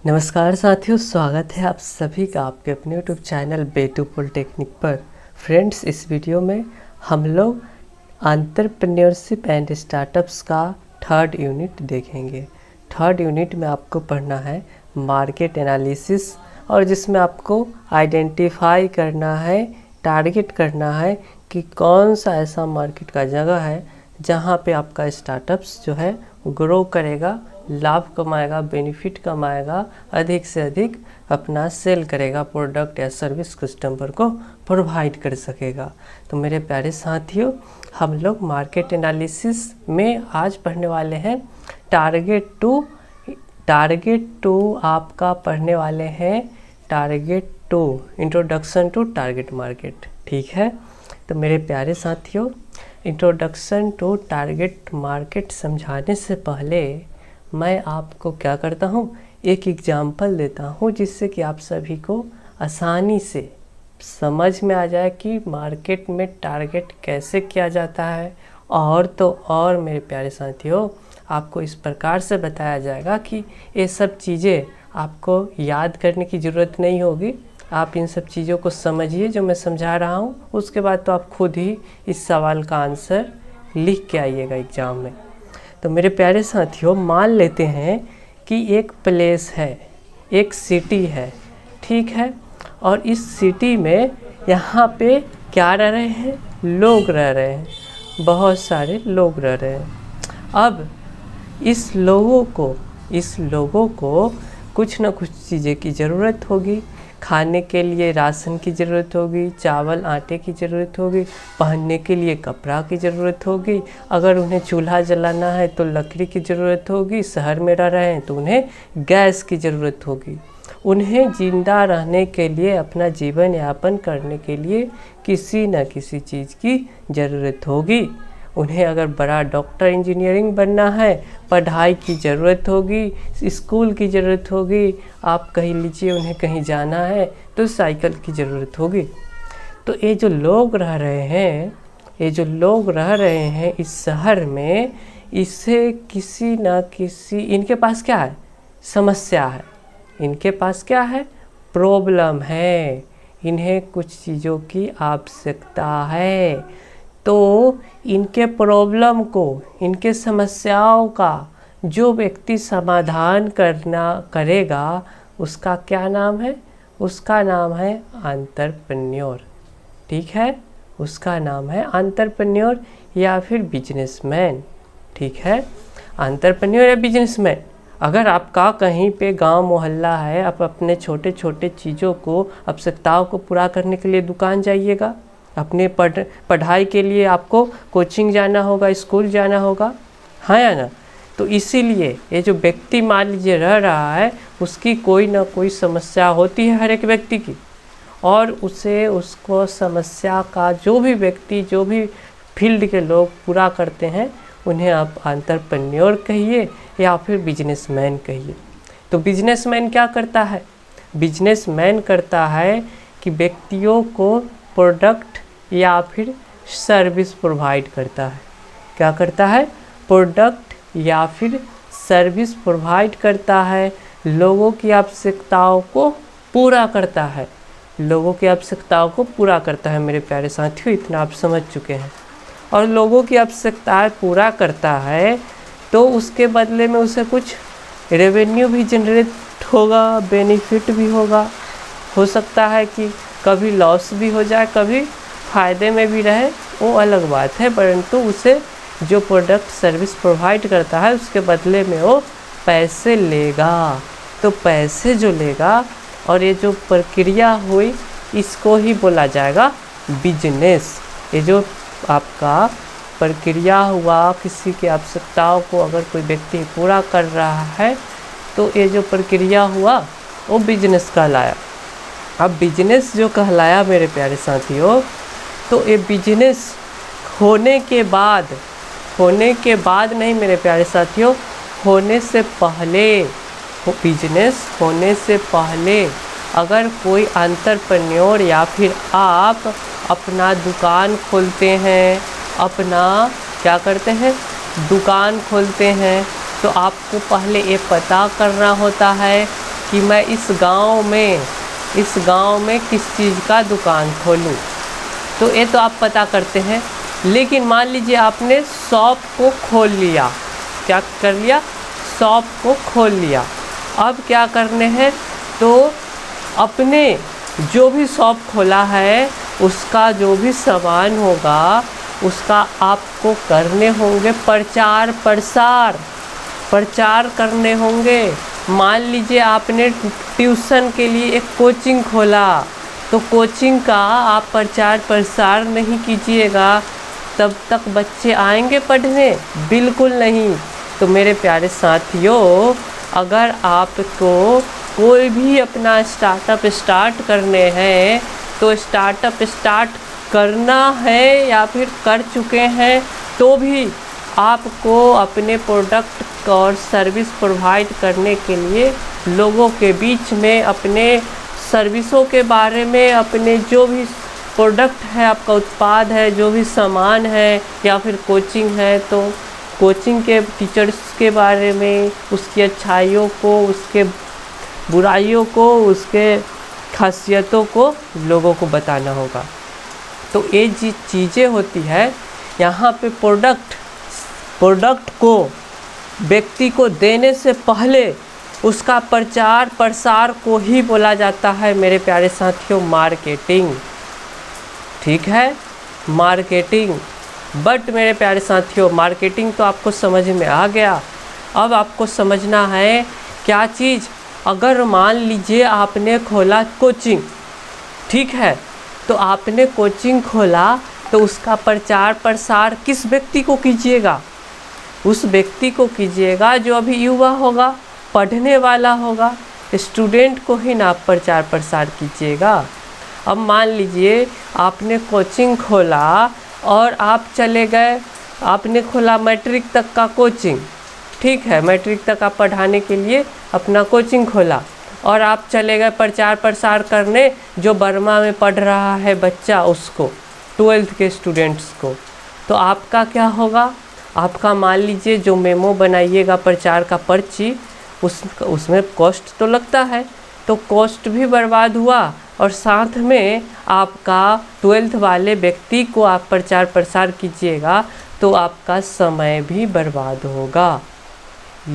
नमस्कार साथियों, स्वागत है आप सभी का आपके अपने यूट्यूब चैनल बेटू पॉलिटेक्निक पर। फ्रेंड्स, इस वीडियो में हम लोग एंटरप्रेन्योरशिप एंड स्टार्टअप्स का थर्ड यूनिट देखेंगे। थर्ड यूनिट में आपको पढ़ना है मार्केट एनालिसिस, और जिसमें आपको आइडेंटिफाई करना है, टारगेट करना है कि कौन सा ऐसा मार्केट का जगह है जहाँ पे आपका स्टार्टअप्स जो है ग्रो करेगा, लाभ कमाएगा, बेनिफिट कमाएगा, अधिक से अधिक अपना सेल करेगा, प्रोडक्ट या सर्विस कस्टमर को प्रोवाइड कर सकेगा। तो मेरे प्यारे साथियों, हम लोग मार्केट एनालिसिस में आज पढ़ने वाले हैं टारगेट टू आपका पढ़ने वाले हैं target to, introduction to target market. ठीक है, तो मेरे प्यारे साथियों, इंट्रोडक्शन टू टारगेट मार्केट समझाने से पहले मैं आपको क्या करता हूँ, एक एग्जाम्पल देता हूँ जिससे कि आप सभी को आसानी से समझ में आ जाए कि मार्केट में टारगेट कैसे किया जाता है। और तो और मेरे प्यारे साथियों, आपको इस प्रकार से बताया जाएगा कि ये सब चीज़ें आपको याद करने की ज़रूरत नहीं होगी। आप इन सब चीज़ों को समझिए जो मैं समझा रहा हूँ, उसके बाद तो आप खुद ही इस सवाल का आंसर लिख के आइएगा एग्ज़ाम में। तो मेरे प्यारे साथियों, मान लेते हैं कि एक प्लेस है, एक सिटी है, ठीक है, और इस सिटी में यहाँ पे क्या रह रहे हैं, लोग रह रहे हैं, बहुत सारे लोग रह रहे हैं। अब इस लोगों को कुछ ना कुछ चीज़ें की ज़रूरत होगी। खाने के लिए राशन की ज़रूरत होगी, चावल आटे की ज़रूरत होगी, पहनने के लिए कपड़ा की ज़रूरत होगी, अगर उन्हें चूल्हा जलाना है तो लकड़ी की ज़रूरत होगी, शहर में रह रहे हैं तो उन्हें गैस की ज़रूरत होगी। उन्हें जिंदा रहने के लिए, अपना जीवन यापन करने के लिए किसी न किसी चीज़ की ज़रूरत होगी। उन्हें अगर बड़ा डॉक्टर इंजीनियरिंग बनना है, पढ़ाई की ज़रूरत होगी, स्कूल की ज़रूरत होगी, आप कहीं लीजिए उन्हें कहीं जाना है तो साइकिल की ज़रूरत होगी। तो ये जो लोग रह रहे हैं इस शहर में, इससे किसी न किसी, इनके पास क्या है, समस्या है, इनके पास क्या है, प्रॉब्लम है, इन्हें कुछ चीज़ों की आवश्यकता है। तो इनके प्रॉब्लम को, इनके समस्याओं का जो व्यक्ति समाधान करेगा, उसका क्या नाम है, उसका नाम है एंटरप्रेन्योर। ठीक है, उसका नाम है एंटरप्रेन्योर या फिर बिजनेसमैन। ठीक है, एंटरप्रेन्योर या बिजनेसमैन। अगर आपका कहीं पे गांव मोहल्ला है, आप अपने छोटे छोटे चीज़ों को, आवश्यकताओं को पूरा करने के लिए दुकान जाइएगा, अपने पढ़ाई के लिए आपको कोचिंग जाना होगा, स्कूल जाना होगा, हाँ या ना। तो इसीलिए ये जो व्यक्ति मान लीजिए रह रहा है, उसकी कोई ना कोई समस्या होती है हर एक व्यक्ति की, और उसको समस्या का जो भी व्यक्ति, जो भी फील्ड के लोग पूरा करते हैं, उन्हें आप एंटरप्रेन्योर कहिए या फिर बिजनेसमैन कहिए। तो बिजनेसमैन क्या करता है, बिजनेसमैन करता है कि व्यक्तियों को प्रोडक्ट या फिर सर्विस प्रोवाइड करता है। क्या करता है, प्रोडक्ट या फिर सर्विस प्रोवाइड करता है, लोगों की आवश्यकताओं को पूरा करता है, लोगों की आवश्यकताओं को पूरा करता है। मेरे प्यारे साथियों, इतना आप समझ चुके हैं। और लोगों की आवश्यकताएं पूरा करता है तो उसके बदले में उसे कुछ रेवेन्यू भी जनरेट होगा, बेनिफिट भी होगा। हो सकता है कि कभी लॉस भी हो जाए, कभी फ़ायदे में भी रहे, वो अलग बात है, परंतु उसे जो प्रोडक्ट सर्विस प्रोवाइड करता है उसके बदले में वो पैसे लेगा। तो पैसे जो लेगा, और ये जो प्रक्रिया हुई, इसको ही बोला जाएगा बिजनेस। ये जो आपका प्रक्रिया हुआ, किसी की आवश्यकताओं को अगर कोई व्यक्ति पूरा कर रहा है, तो ये जो प्रक्रिया हुआ वो बिजनेस कहलाया। अब बिजनेस जो कहलाया मेरे प्यारे साथियों, तो ये बिजनेस होने के बाद नहीं मेरे प्यारे साथियों, होने से पहले, बिजनेस होने से पहले अगर कोई एंटरप्रेन्योर या फिर आप अपना दुकान खोलते हैं, अपना क्या करते हैं, दुकान खोलते हैं, तो आपको पहले ये पता करना होता है कि मैं इस गांव में किस चीज़ का दुकान खोलूं। तो ये तो आप पता करते हैं। लेकिन मान लीजिए आपने शॉप को खोल लिया, क्या कर लिया, शॉप को खोल लिया। अब क्या करने हैं, तो अपने जो भी शॉप खोला है उसका जो भी सामान होगा उसका आपको करने होंगे प्रचार करने होंगे। मान लीजिए आपने ट्यूशन के लिए एक कोचिंग खोला, तो कोचिंग का आप प्रचार प्रसार नहीं कीजिएगा तब तक बच्चे आएंगे पढ़ने? बिल्कुल नहीं। तो मेरे प्यारे साथियों, अगर आपको कोई भी अपना स्टार्टअप स्टार्ट करने हैं तो स्टार्टअप स्टार्ट करना है या फिर कर चुके हैं तो भी आपको अपने प्रोडक्ट और सर्विस प्रोवाइड करने के लिए लोगों के बीच में अपने सर्विसों के बारे में, अपने जो भी प्रोडक्ट है, आपका उत्पाद है, जो भी सामान है या फिर कोचिंग है, तो कोचिंग के टीचर्स के बारे में, उसकी अच्छाइयों को, उसके बुराइयों को, उसके खासियतों को लोगों को बताना होगा। तो ये जी चीज़ें होती है यहाँ पे। प्रोडक्ट को व्यक्ति को देने से पहले उसका प्रचार प्रसार को ही बोला जाता है मेरे प्यारे साथियों मार्केटिंग। ठीक है, मार्केटिंग। बट मेरे प्यारे साथियों, मार्केटिंग तो आपको समझ में आ गया। अब आपको समझना है क्या चीज़। अगर मान लीजिए आपने खोला कोचिंग, ठीक है, तो आपने कोचिंग खोला तो उसका प्रचार प्रसार किस व्यक्ति को कीजिएगा? उस व्यक्ति को कीजिएगा जो अभी युवा होगा, पढ़ने वाला होगा, स्टूडेंट को ही ना प्रचार प्रसार कीजिएगा। अब मान लीजिए आपने कोचिंग खोला और आप चले गए, आपने खोला मैट्रिक तक का कोचिंग, ठीक है, मैट्रिक तक आप पढ़ाने के लिए अपना कोचिंग खोला और आप चले गए प्रचार प्रसार करने जो बर्मा में पढ़ रहा है बच्चा, उसको, 12th के स्टूडेंट्स को। तो आपका क्या होगा, आपका मान लीजिए जो मेमो बनाइएगा प्रचार का पर्ची, उसमें कॉस्ट तो लगता है, तो कॉस्ट भी बर्बाद हुआ और साथ में आपका 12th वाले व्यक्ति को आप प्रचार प्रसार कीजिएगा तो आपका समय भी बर्बाद होगा।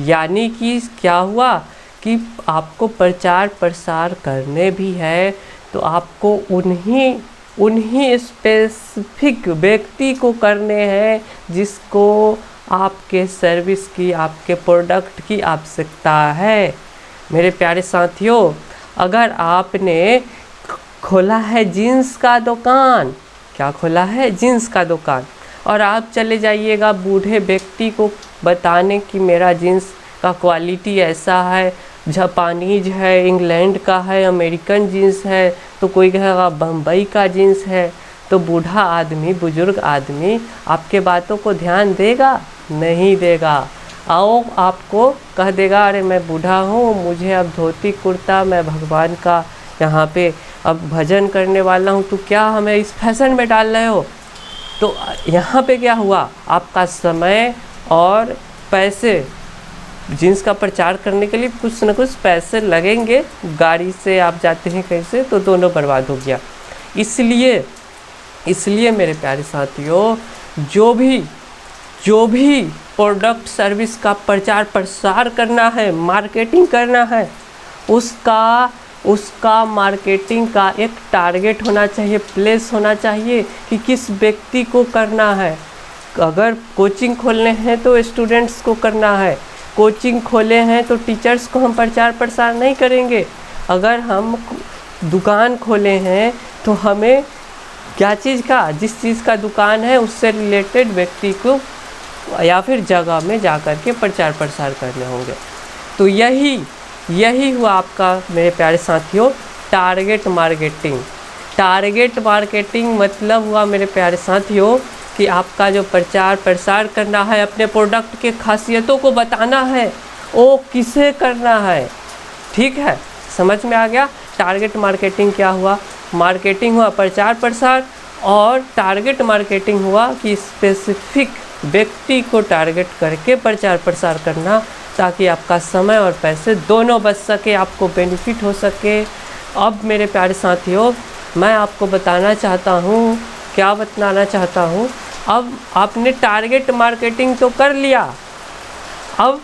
यानी कि क्या हुआ कि आपको प्रचार प्रसार करने भी है तो आपको उन्हीं स्पेसिफिक व्यक्ति को करने हैं जिसको आपके सर्विस की, आपके प्रोडक्ट की आवश्यकता है। मेरे प्यारे साथियों, अगर आपने खोला है जीन्स का दुकान, क्या खोला है, जीन्स का दुकान, और आप चले जाइएगा बूढ़े व्यक्ति को बताने कि मेरा जीन्स का क्वालिटी ऐसा है, जापानीज है, इंग्लैंड का है, अमेरिकन जीन्स है, तो कोई कहेगा बम्बई का जीन्स है, तो बूढ़ा आदमी, बुजुर्ग आदमी आपके बातों को ध्यान देगा? नहीं देगा। आओ आपको कह देगा अरे मैं बूढ़ा हूँ, मुझे अब धोती कुर्ता, मैं भगवान का यहाँ पे अब भजन करने वाला हूँ, तो क्या हमें इस फैशन में डाल रहे हो? तो यहाँ पे क्या हुआ, आपका समय और पैसे, जीन्स का प्रचार करने के लिए कुछ न कुछ पैसे लगेंगे, गाड़ी से आप जाते हैं कैसे, तो दोनों बर्बाद हो गया। इसलिए मेरे प्यारे साथियों, जो भी प्रोडक्ट सर्विस का प्रचार प्रसार करना है, मार्केटिंग करना है, उसका मार्केटिंग का एक टारगेट होना चाहिए, प्लेस होना चाहिए कि किस व्यक्ति को करना है। अगर कोचिंग खोलने हैं तो स्टूडेंट्स को करना है, कोचिंग खोले हैं तो टीचर्स को हम प्रचार प्रसार नहीं करेंगे। अगर हम दुकान खोले हैं तो हमें क्या चीज़ का, जिस चीज़ का दुकान है उससे रिलेटेड व्यक्ति को या फिर जगह में जा कर के प्रचार प्रसार करने होंगे। तो यही हुआ आपका मेरे प्यारे साथियों टारगेट मार्केटिंग। टारगेट मार्केटिंग मतलब हुआ मेरे प्यारे साथियों कि आपका जो प्रचार प्रसार करना है, अपने प्रोडक्ट के खासियतों को बताना है, वो किसे करना है। ठीक है, समझ में आ गया। टारगेट मार्केटिंग क्या हुआ, मार्केटिंग हुआ प्रचार प्रसार, और टारगेट मार्केटिंग हुआ कि स्पेसिफिक व्यक्ति को टारगेट करके प्रचार प्रसार करना, ताकि आपका समय और पैसे दोनों बच सके, आपको बेनिफिट हो सके। अब मेरे प्यारे साथियों, मैं आपको बताना चाहता हूँ, क्या बताना चाहता हूँ, अब आपने टारगेट मार्केटिंग तो कर लिया। अब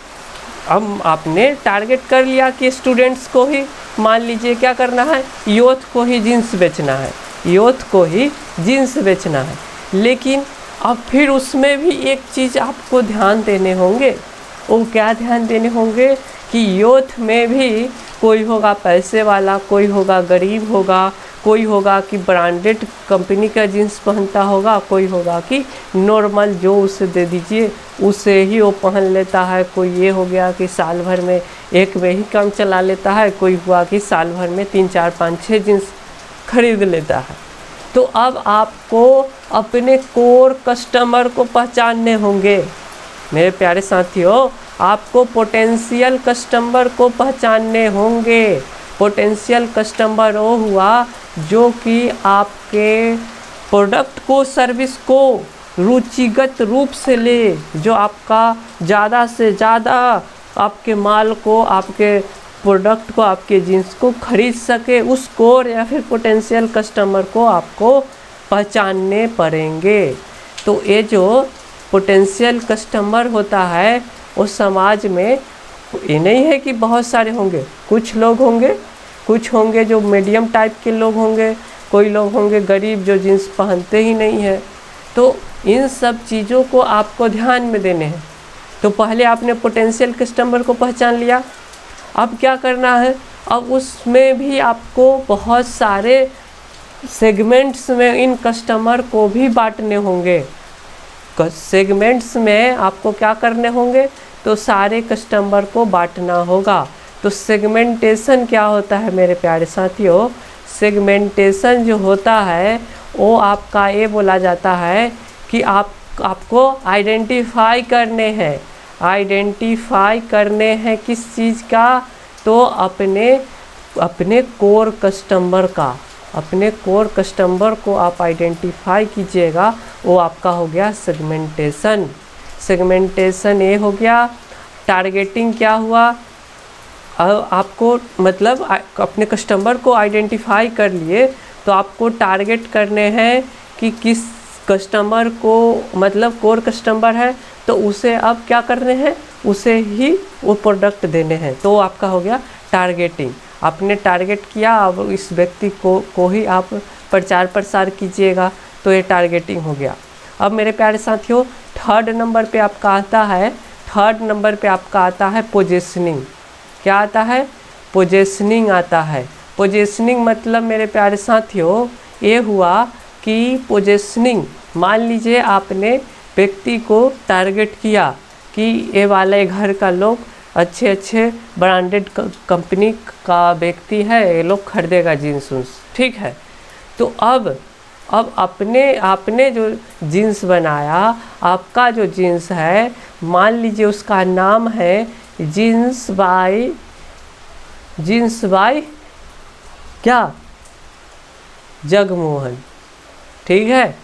आपने टारगेट कर लिया कि स्टूडेंट्स को ही, मान लीजिए क्या करना है, यूथ को ही जीन्स बेचना है, यूथ को ही जीन्स बेचना है। लेकिन अब फिर उसमें भी एक चीज़ आपको ध्यान देने होंगे। वो क्या ध्यान देने होंगे कि यूथ में भी कोई होगा पैसे वाला, कोई होगा गरीब होगा, कोई होगा कि ब्रांडेड कंपनी का जीन्स पहनता होगा, कोई होगा कि नॉर्मल जो उसे दे दीजिए उसे ही वो पहन लेता है। कोई ये हो गया कि साल भर में एक में ही काम चला लेता है, कोई हुआ कि साल भर में 3 4 5 6 जीन्स खरीद लेता है। तो अब आपको अपने कोर कस्टमर को पहचानने होंगे मेरे प्यारे साथियों, आपको पोटेंशियल कस्टमर को पहचानने होंगे। पोटेंशियल कस्टमर वो हुआ जो कि आपके प्रोडक्ट को, सर्विस को रुचिगत रूप से ले, जो आपका ज़्यादा से ज़्यादा आपके माल को, आपके प्रोडक्ट को, आपके जीन्स को खरीद सके। उस कोर या फिर पोटेंशियल कस्टमर को आपको पहचानने पड़ेंगे। तो ये जो पोटेंशियल कस्टमर होता है वो समाज में ये नहीं है कि बहुत सारे होंगे, कुछ लोग होंगे, कुछ होंगे जो मीडियम टाइप के लोग होंगे, कोई लोग होंगे गरीब जो जीन्स पहनते ही नहीं है। तो इन सब चीज़ों को आपको ध्यान में देने हैं। तो पहले आपने पोटेंशियल कस्टमर को पहचान लिया, अब क्या करना है, अब उसमें भी आपको बहुत सारे सेगमेंट्स में इन कस्टमर को भी बांटने होंगे। सेगमेंट्स में आपको क्या करने होंगे, तो सारे कस्टमर को बांटना होगा। तो सेगमेंटेशन क्या होता है मेरे प्यारे साथियों, सेगमेंटेशन जो होता है वो आपका ये बोला जाता है कि आपको आइडेंटिफाई करने हैं। आइडेंटिफाई करने हैं किस चीज़ का, तो अपने कोर कस्टमर का। अपने कोर कस्टमर को आप आइडेंटिफाई कीजिएगा, वो आपका हो गया सेगमेंटेशन। सेगमेंटेशन ये हो गया। टारगेटिंग क्या हुआ, आपको मतलब अपने कस्टमर को आइडेंटिफाई कर लिए, तो आपको टारगेट करने हैं कि किस कस्टमर को, मतलब कोर कस्टमर है तो उसे अब क्या करने हैं, उसे ही वो प्रोडक्ट देने हैं। तो आपका हो गया टारगेटिंग। आपने टारगेट किया, अब इस व्यक्ति को ही आप प्रचार प्रसार कीजिएगा, तो ये टारगेटिंग हो गया। अब मेरे प्यारे साथियों, थर्ड नंबर पे आपका आता है पोजीशनिंग। क्या आता है, पोजीशनिंग आता है। पोजीशनिंग मतलब मेरे प्यारे साथियों ये हुआ कि पोजीशनिंग, मान लीजिए आपने व्यक्ति को टारगेट किया कि ये वाले घर का लोग अच्छे ब्रांडेड कंपनी का व्यक्ति है, ये लोग खरीदेगा जीन्स उन्स, ठीक है। तो अब आपने जो जीन्स बनाया, आपका जो जीन्स है, मान लीजिए उसका नाम है जीन्स बाय क्या, जगमोहन, ठीक है।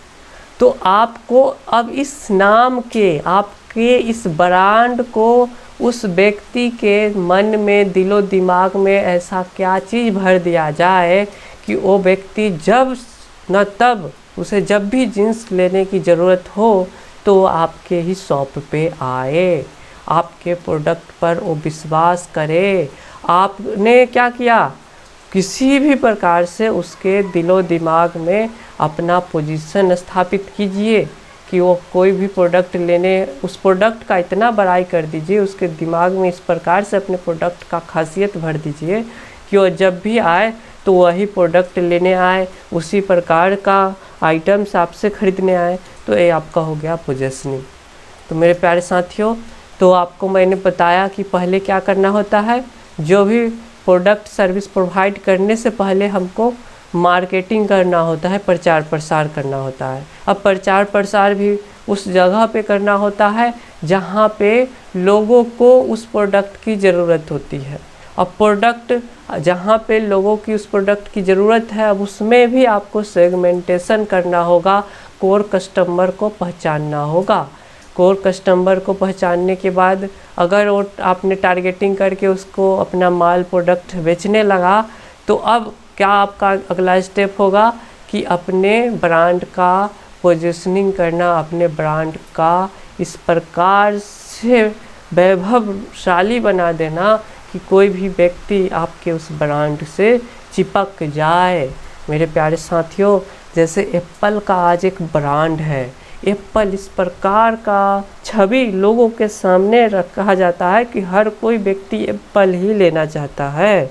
तो आपको अब इस नाम के, आपके इस ब्रांड को उस व्यक्ति के मन में, दिलो दिमाग में ऐसा क्या चीज़ भर दिया जाए कि वो व्यक्ति जब न तब उसे जब भी जीन्स लेने की ज़रूरत हो तो आपके ही शॉप पे आए, आपके प्रोडक्ट पर वो विश्वास करे। आपने क्या किया, किसी भी प्रकार से उसके दिलो दिमाग में अपना पोजीशन स्थापित कीजिए कि वो कोई भी प्रोडक्ट लेने, उस प्रोडक्ट का इतना बड़ाई कर दीजिए, उसके दिमाग में इस प्रकार से अपने प्रोडक्ट का खासियत भर दीजिए कि वो जब भी आए तो वही प्रोडक्ट लेने आए, उसी प्रकार का आइटम्स आपसे ख़रीदने आए। तो ये आपका हो गया पोजीशनिंग। तो मेरे प्यारे साथियों, तो आपको मैंने बताया कि पहले क्या करना होता है, जो भी प्रोडक्ट सर्विस प्रोवाइड करने से पहले हमको मार्केटिंग करना होता है, प्रचार प्रसार करना होता है। अब प्रचार प्रसार भी उस जगह पे करना होता है जहाँ पे लोगों को उस प्रोडक्ट की ज़रूरत होती है। अब प्रोडक्ट जहाँ पे लोगों की उस प्रोडक्ट की ज़रूरत है, अब उसमें भी आपको सेगमेंटेशन करना होगा, कोर कस्टमर को पहचानना होगा। कोर कस्टमर को पहचानने के बाद अगर वो आपने टारगेटिंग करके उसको अपना माल प्रोडक्ट बेचने लगा, तो अब क्या आपका अगला स्टेप होगा कि अपने ब्रांड का पोजीशनिंग करना, अपने ब्रांड का इस प्रकार से वैभवशाली बना देना कि कोई भी व्यक्ति आपके उस ब्रांड से चिपक जाए। मेरे प्यारे साथियों, जैसे एप्पल का आज एक ब्रांड है, एप्पल इस प्रकार का छवि लोगों के सामने रखा जाता है कि हर कोई व्यक्ति एप्पल ही लेना चाहता है।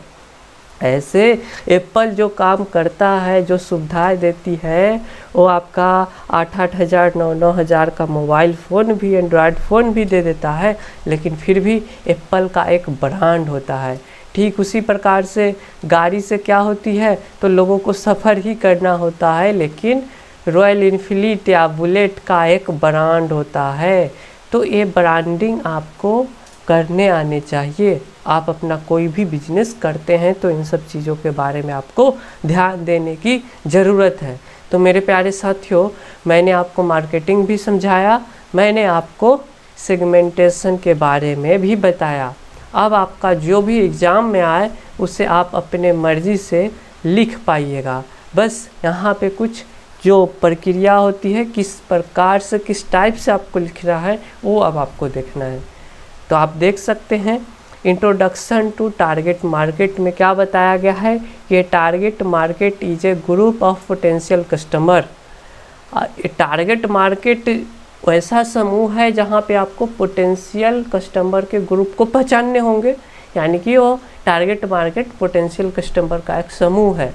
ऐसे एप्पल जो काम करता है, जो सुविधाएं देती है, वो आपका 8-8 हज़ार 9-9 हज़ार का मोबाइल फ़ोन भी, एंड्रॉयड फ़ोन भी दे देता है, लेकिन फिर भी एप्पल का एक ब्रांड होता है। ठीक उसी प्रकार से गाड़ी से क्या होती है, तो लोगों को सफ़र ही करना होता है, लेकिन रॉयल इनफिलीट या बुलेट का एक ब्रांड होता है। तो ये ब्रांडिंग आपको करने आने चाहिए। आप अपना कोई भी बिजनेस करते हैं तो इन सब चीज़ों के बारे में आपको ध्यान देने की ज़रूरत है। तो मेरे प्यारे साथियों, मैंने आपको मार्केटिंग भी समझाया, मैंने आपको सेगमेंटेशन के बारे में भी बताया। अब आपका जो भी एग्ज़ाम में आए उसे आप अपने मर्ज़ी से लिख पाइएगा। बस यहाँ पे कुछ जो प्रक्रिया होती है, किस प्रकार से, किस टाइप से आपको लिखना है, वो अब आपको देखना है। तो आप देख सकते हैं इंट्रोडक्शन टू टारगेट मार्केट में क्या बताया गया है कि target market is a group of potential customer. Target market ऐसा समूह है जहां पे आपको पोटेंशियल कस्टमर के ग्रुप को पहचानने होंगे, यानी कि वो टारगेट मार्केट पोटेंशियल कस्टमर का एक समूह है।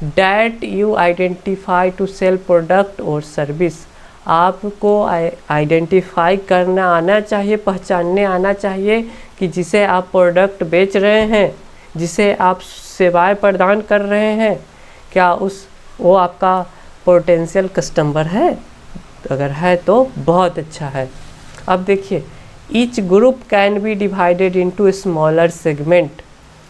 That you identify to sell product और सर्विस। आपको आइडेंटिफाई करना आना चाहिए, पहचानने आना चाहिए कि जिसे आप प्रोडक्ट बेच रहे हैं, जिसे आप सेवाएं प्रदान कर रहे हैं, क्या वो आपका पोटेंशियल कस्टमर है। अगर है तो बहुत अच्छा है। अब देखिए, each group can be divided into smaller segment.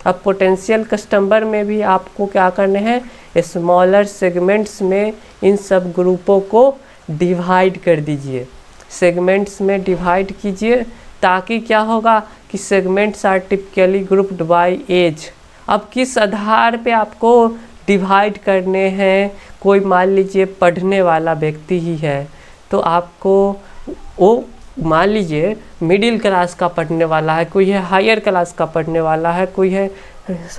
अब पोटेंशियल कस्टमर में भी आपको क्या करने हैं, स्मॉलर सेगमेंट्स में इन सब ग्रुपों को डिवाइड कर दीजिए, सेगमेंट्स में डिवाइड कीजिए, ताकि क्या होगा कि segments are typically grouped by age. अब किस आधार पे आपको डिवाइड करने हैं, कोई मान लीजिए पढ़ने वाला व्यक्ति ही है, तो आपको वो मान लीजिए मिडिल क्लास का पढ़ने वाला है, कोई है हायर क्लास का पढ़ने वाला है, कोई है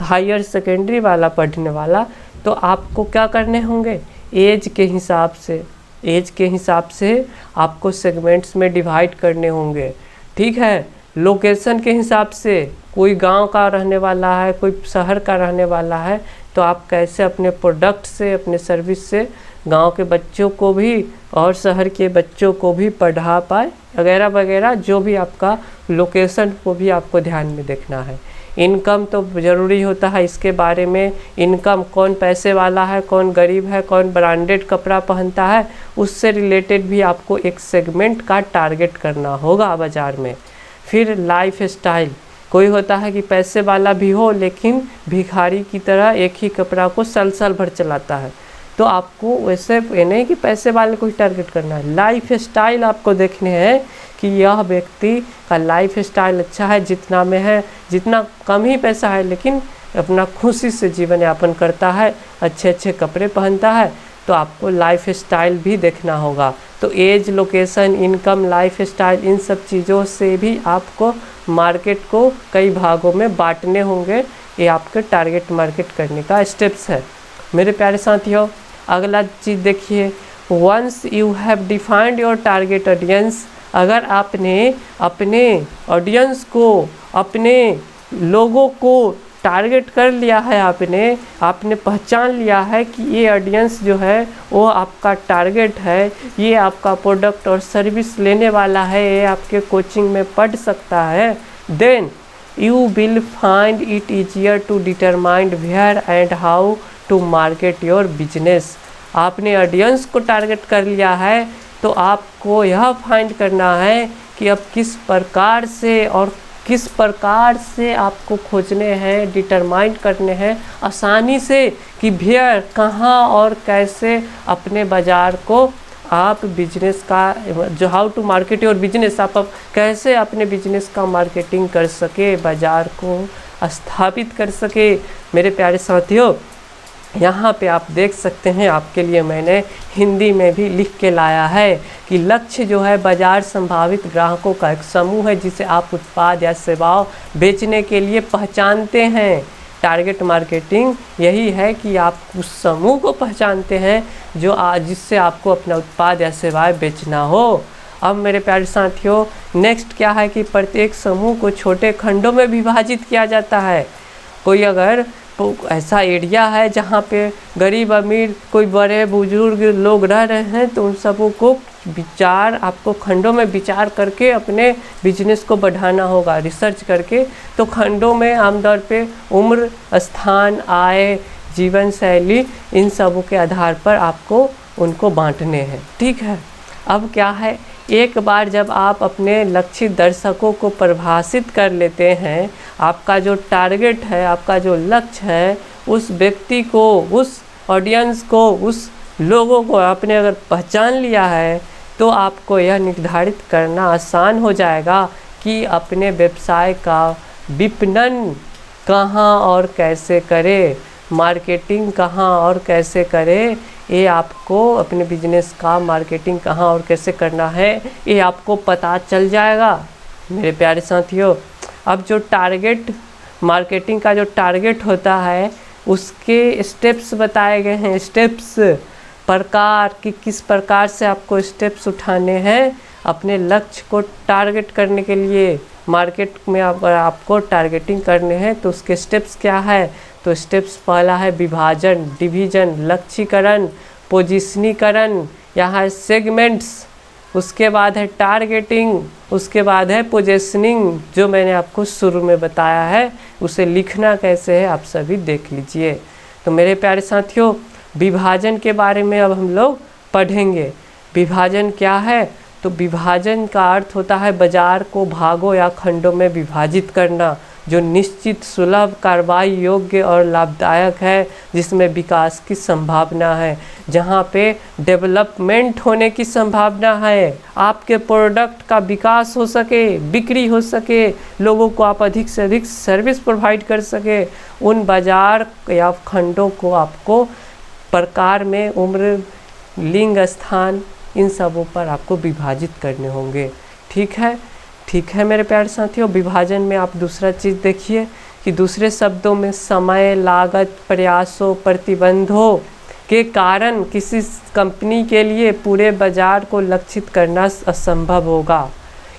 हायर सेकेंडरी वाला पढ़ने वाला, तो आपको क्या करने होंगे, एज के हिसाब से आपको सेगमेंट्स में डिवाइड करने होंगे। ठीक है, लोकेशन के हिसाब से, कोई गांव का रहने वाला है, कोई शहर का रहने वाला है, तो आप कैसे अपने प्रोडक्ट से, अपने सर्विस से गांव के बच्चों को भी और शहर के बच्चों को भी पढ़ा पाए, वगैरह वगैरह, जो भी आपका लोकेशन को भी आपको ध्यान में देखना है। इनकम तो ज़रूरी होता है, इसके बारे में इनकम, कौन पैसे वाला है, कौन गरीब है, कौन ब्रांडेड कपड़ा पहनता है, उससे रिलेटेड भी आपको एक सेगमेंट का टारगेट करना होगा बाज़ार में। फिर लाइफ स्टाइल, कोई होता है कि पैसे वाला भी हो लेकिन भिखारी की तरह एक ही कपड़ा को साल भर चलाता है, तो आपको वैसे ये नहीं कि पैसे वाले को ही टारगेट करना है, लाइफ स्टाइल आपको देखने हैं कि यह व्यक्ति का लाइफ स्टाइल अच्छा है, जितना में है, जितना कम ही पैसा है लेकिन अपना खुशी से जीवन यापन करता है, अच्छे अच्छे कपड़े पहनता है, तो आपको लाइफ स्टाइल भी देखना होगा। तो age, location, income, lifestyle, इन सब चीज़ों से भी आपको मार्केट को कई भागों में बांटने होंगे। ये आपके टारगेट मार्केट करने का स्टेप्स है। मेरे प्यारे साथियों, अगला चीज़ देखिए, once you have defined your target audience, अगर आपने अपने ऑडियंस को, अपने लोगों को टारगेट कर लिया है, आपने पहचान लिया है कि ये ऑडियंस जो है वो आपका टारगेट है, ये आपका प्रोडक्ट और सर्विस लेने वाला है, ये आपके कोचिंग में पढ़ सकता है, then you will find it easier to determine where and how to market your business. आपने ऑडियंस को टारगेट कर लिया है, तो आपको यह फाइंड करना है कि अब किस प्रकार से और किस प्रकार से आपको खोजने हैं, डिटरमाइन करने हैं आसानी से कि वेयर, कहाँ और कैसे अपने बाज़ार को आप बिजनेस का जो how to market your business, आप कैसे अपने बिजनेस का मार्केटिंग कर सके, बाज़ार को स्थापित कर सके। मेरे प्यारे साथियों, यहाँ पे आप देख सकते हैं, आपके लिए मैंने हिंदी में भी लिख के लाया है कि लक्ष्य जो है बाजार संभावित ग्राहकों का एक समूह है जिसे आप उत्पाद या सेवाओं बेचने के लिए पहचानते हैं। टारगेट मार्केटिंग यही है कि आप उस समूह को पहचानते हैं जो जिससे आपको अपना उत्पाद या सेवाएं बेचना हो। अब मेरे प्यारे साथियों, नेक्स्ट क्या है कि प्रत्येक समूह को छोटे खंडों में विभाजित किया जाता है। कोई अगर तो ऐसा एरिया है जहाँ पे गरीब अमीर कोई बड़े बुजुर्ग लोग रह रहे हैं, तो उन सबों को विचार आपको खंडों में विचार करके अपने बिजनेस को बढ़ाना होगा, रिसर्च करके। तो खंडों में आमतौर पे उम्र, स्थान, आय, जीवन शैली, इन सबों के आधार पर आपको उनको बांटने हैं। ठीक है। अब क्या है, एक बार जब आप अपने लक्षित दर्शकों को परिभाषित कर लेते हैं, आपका जो टारगेट है, आपका जो लक्ष्य है, उस व्यक्ति को, उस ऑडियंस को, उस लोगों को आपने अगर पहचान लिया है, तो आपको यह निर्धारित करना आसान हो जाएगा कि अपने व्यवसाय का विपणन कहाँ और कैसे करें, मार्केटिंग कहाँ और कैसे करें। ये आपको अपने बिजनेस का मार्केटिंग कहाँ और कैसे करना है, ये आपको पता चल जाएगा। मेरे प्यारे साथियों, अब जो टारगेट मार्केटिंग का जो टारगेट होता है, उसके स्टेप्स बताए गए हैं। स्टेप्स प्रकार कि किस प्रकार से आपको स्टेप्स उठाने हैं अपने लक्ष्य को टारगेट करने के लिए। मार्केट में अगर आपको टारगेटिंग करने हैं तो उसके स्टेप्स क्या है। तो स्टेप्स पहला है विभाजन, डिवीजन, लक्ष्यीकरण, पोजिशनीकरण, यहाँ है सेगमेंट्स, उसके बाद है टारगेटिंग, उसके बाद है पोजीशनिंग, जो मैंने आपको शुरू में बताया है। उसे लिखना कैसे है आप सभी देख लीजिए। तो मेरे प्यारे साथियों, विभाजन के बारे में अब हम लोग पढ़ेंगे। विभाजन क्या है। तो विभाजन का अर्थ होता है बाजार को भागों या खंडों में विभाजित करना, जो निश्चित, सुलभ, कार्रवाई योग्य और लाभदायक है, जिसमें विकास की संभावना है, जहाँ पे डेवलपमेंट होने की संभावना है, आपके प्रोडक्ट का विकास हो सके, बिक्री हो सके, लोगों को आप अधिक से अधिक सर्विस प्रोवाइड कर सके। उन बाजार या खंडों को आपको प्रकार में, उम्र, लिंग, स्थान, इन सबों पर आपको विभाजित करने होंगे। ठीक है। ठीक है मेरे प्यारे साथियों, विभाजन में आप दूसरा चीज़ देखिए कि दूसरे शब्दों में समय, लागत, प्रयासों, प्रतिबंधों के कारण किसी कंपनी के लिए पूरे बाजार को लक्षित करना असंभव होगा।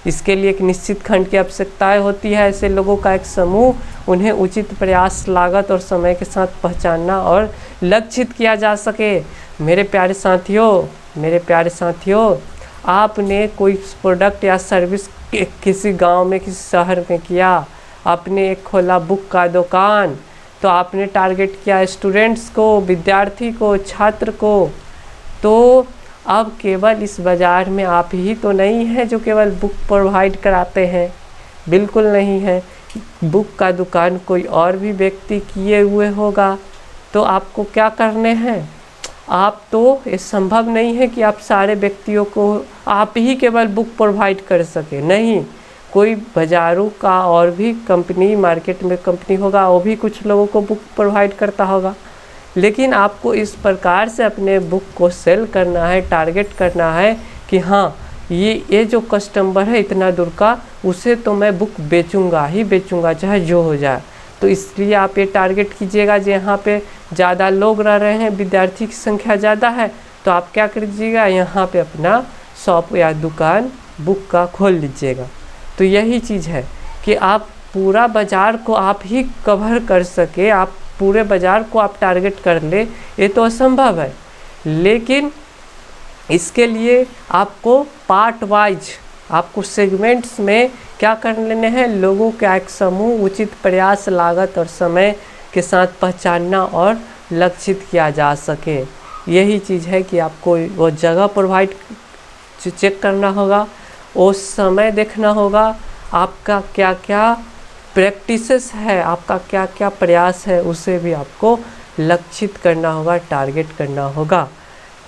इसके लिए एक निश्चित खंड की आवश्यकताएं होती है। ऐसे लोगों का एक समूह, उन्हें उचित प्रयास, लागत और समय के साथ पहचानना और लक्षित किया जा सके। मेरे प्यारे साथियों, आपने कोई प्रोडक्ट या सर्विस किसी गांव में, किसी शहर में किया, आपने एक खोला बुक का दुकान, तो आपने टारगेट किया स्टूडेंट्स को, विद्यार्थी को, छात्र को। तो अब केवल इस बाज़ार में आप ही तो नहीं हैं जो केवल बुक प्रोवाइड कराते हैं, बिल्कुल नहीं है। बुक का दुकान कोई और भी व्यक्ति किए हुए होगा। तो आपको क्या करने हैं, आप तो ये संभव नहीं है कि आप सारे व्यक्तियों को आप ही केवल बुक प्रोवाइड कर सके। नहीं, कोई बाज़ारों का और भी कंपनी, मार्केट में कंपनी होगा, वो भी कुछ लोगों को बुक प्रोवाइड करता होगा। लेकिन आपको इस प्रकार से अपने बुक को सेल करना है, टारगेट करना है कि हाँ, ये जो कस्टमर है इतना दूर का, उसे तो मैं बुक बेचूंगा ही बेचूंगा, चाहे जो हो जाए। तो इसलिए आप ये टारगेट कीजिएगा, जो यहाँ पे ज़्यादा लोग रह रहे हैं, विद्यार्थी की संख्या ज़्यादा है, तो आप क्या कीजिएगा, यहाँ पे अपना शॉप या दुकान बुक का खोल लीजिएगा। तो यही चीज़ है कि आप पूरा बाज़ार को आप ही कवर कर सके, आप पूरे बाज़ार को आप टारगेट कर ले, ये तो असंभव है। लेकिन इसके लिए आपको पार्ट वाइज, आपको सेगमेंट्स में क्या कर लेने हैं, लोगों का एक समूह उचित प्रयास, लागत और समय के साथ पहचानना और लक्षित किया जा सके। यही चीज़ है कि आपको वो जगह प्रोवाइड चेक करना होगा, वो समय देखना होगा, आपका क्या क्या प्रैक्टिसेस है, आपका क्या क्या प्रयास है, उसे भी आपको लक्षित करना होगा, टारगेट करना होगा।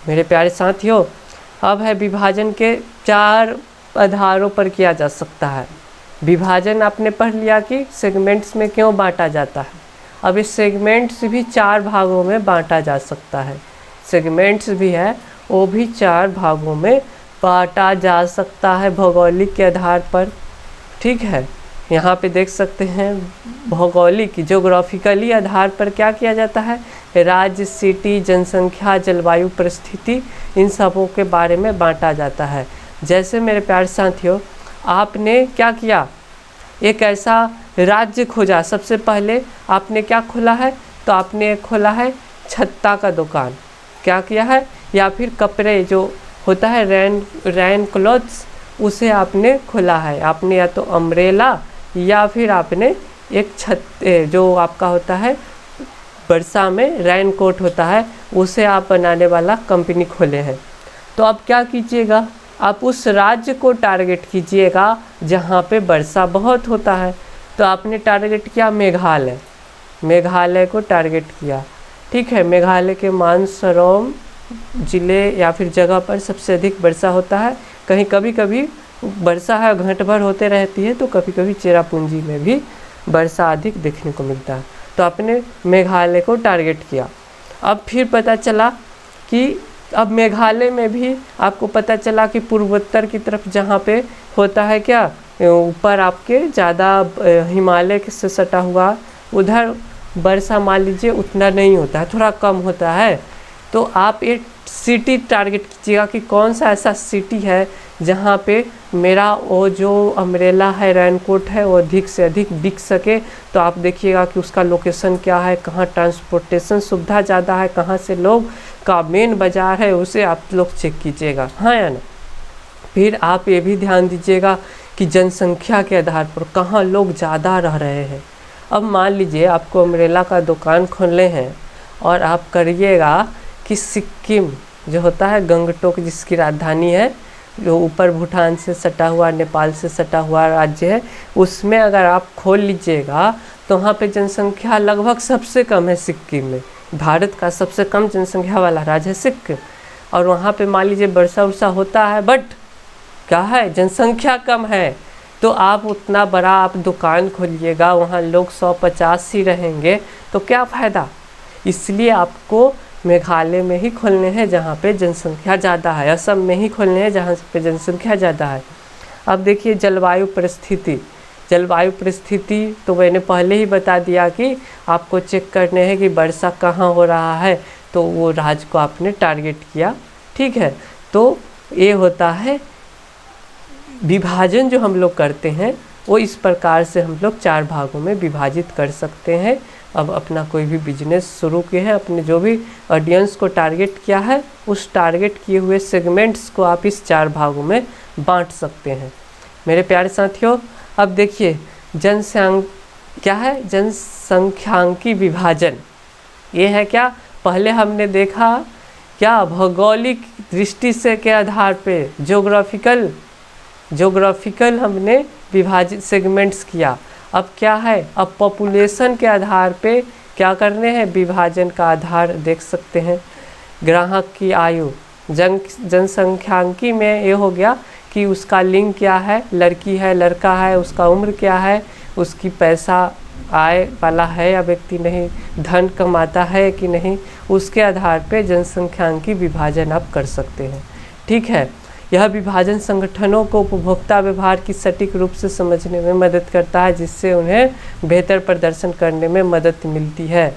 मेरे प्यारे साथियों, अब है विभाजन के 4 आधारों पर किया जा सकता है। विभाजन आपने पढ़ लिया कि सेगमेंट्स में क्यों बांटा जाता है। अब इस सेगमेंट्स भी 4 भागों में बांटा जा सकता है। सेगमेंट्स भी है वो भी 4 भागों में बांटा जा सकता है भौगोलिक के आधार पर। ठीक है, यहाँ पे देख सकते हैं भौगोलिक ज्योग्राफिकली आधार पर क्या किया जाता है, राज्य, सिटी, जनसंख्या, जलवायु परिस्थिति, इन सबों के बारे में बांटा जाता है। जैसे मेरे प्यारे साथियों, आपने क्या किया, एक ऐसा राज्य खोजा। सबसे पहले आपने क्या खोला है, तो आपने एक खोला है छत्ता का दुकान। क्या किया है, या फिर कपड़े जो होता है रैन क्लॉथ्स, उसे आपने खोला है। आपने या तो अम्ब्रेला या फिर आपने एक जो आपका होता है वर्षा में रेन कोट होता है, उसे आप बनाने वाला कंपनी खोले हैं। तो अब क्या कीजिएगा, आप उस राज्य को टारगेट कीजिएगा जहाँ पे वर्षा बहुत होता है। तो आपने टारगेट किया मेघालय को टारगेट किया। ठीक है, मेघालय के मानसरोवर ज़िले या फिर जगह पर सबसे अधिक वर्षा होता है। कहीं कभी कभी वर्षा है घंटे भर होते रहती है, तो कभी कभी चेरापूंजी में भी वर्षा अधिक देखने को मिलता है। तो आपने मेघालय को टारगेट किया। अब फिर पता चला कि अब मेघालय में भी आपको पता चला कि पूर्वोत्तर की तरफ जहाँ पे होता है क्या, ऊपर आपके ज़्यादा हिमालय से सटा हुआ, उधर वर्षा मान लीजिए उतना नहीं होता है, थोड़ा कम होता है। तो आप एक सिटी टारगेट कीजिएगा कि कौन सा ऐसा सिटी है जहाँ पे मेरा वो जो अम्ब्रेला है, रेनकोट है, वो अधिक से अधिक बिक सके। तो आप देखिएगा कि उसका लोकेशन क्या है, कहाँ ट्रांसपोर्टेशन सुविधा ज़्यादा है, कहाँ से लोग का मेन बाज़ार है, उसे आप लोग चेक कीजिएगा, हाँ या ना। फिर आप ये भी ध्यान दीजिएगा कि जनसंख्या के आधार पर कहाँ लोग ज़्यादा रह रहे हैं। अब मान लीजिए आपको अम्ब्रेला का दुकान खोलने हैं और आप करिएगा कि सिक्किम जो होता है, गंगटोक जिसकी राजधानी है, जो ऊपर भूटान से सटा हुआ, नेपाल से सटा हुआ राज्य है, उसमें अगर आप खोल लीजिएगा तो वहाँ पे जनसंख्या लगभग सबसे कम है। सिक्किम में भारत का सबसे कम जनसंख्या वाला राज्य है सिक्किम, और वहाँ पे मान लीजिए वर्षा वर्षा होता है, बट क्या है, जनसंख्या कम है। तो आप उतना बड़ा आप दुकान खोलिएगा, वहाँ लोग 150 ही रहेंगे, तो क्या फ़ायदा। इसलिए आपको मेघालय में ही खोलने हैं जहाँ पे जनसंख्या ज़्यादा है, असम में ही खोलने हैं जहाँ पे जनसंख्या ज़्यादा है। अब देखिए जलवायु परिस्थिति तो मैंने पहले ही बता दिया कि आपको चेक करने हैं कि वर्षा कहाँ हो रहा है, तो वो राज्य को आपने टारगेट किया। ठीक है, तो ये होता है विभाजन जो हम लोग करते हैं, वो इस प्रकार से हम लोग 4 भागों में विभाजित कर सकते हैं। अब अपना कोई भी बिजनेस शुरू किए हैं, अपने जो भी ऑडियंस को टारगेट किया है, उस टारगेट किए हुए सेगमेंट्स को आप इस 4 भागों में बांट सकते हैं। मेरे प्यारे साथियों, अब देखिए जनसंख्यांकी विभाजन। ये है क्या, पहले हमने देखा क्या भौगोलिक दृष्टि से के आधार पे ज्योग्राफिकल हमने विभाजित सेगमेंट्स किया। अब क्या है, अब पॉपुलेशन के आधार पे क्या करने हैं, विभाजन का आधार देख सकते हैं। ग्राहक की आयु, जनसंख्यांकी में ये हो गया कि उसका लिंग क्या है, लड़की है लड़का है, उसका उम्र क्या है, उसकी पैसा आय वाला है या व्यक्ति नहीं, धन कमाता है कि नहीं, उसके आधार पे जनसंख्यांकी विभाजन आप कर सकते हैं। ठीक है, यह विभाजन संगठनों को उपभोक्ता व्यवहार की सटीक रूप से समझने में मदद करता है, जिससे उन्हें बेहतर प्रदर्शन करने में मदद मिलती है।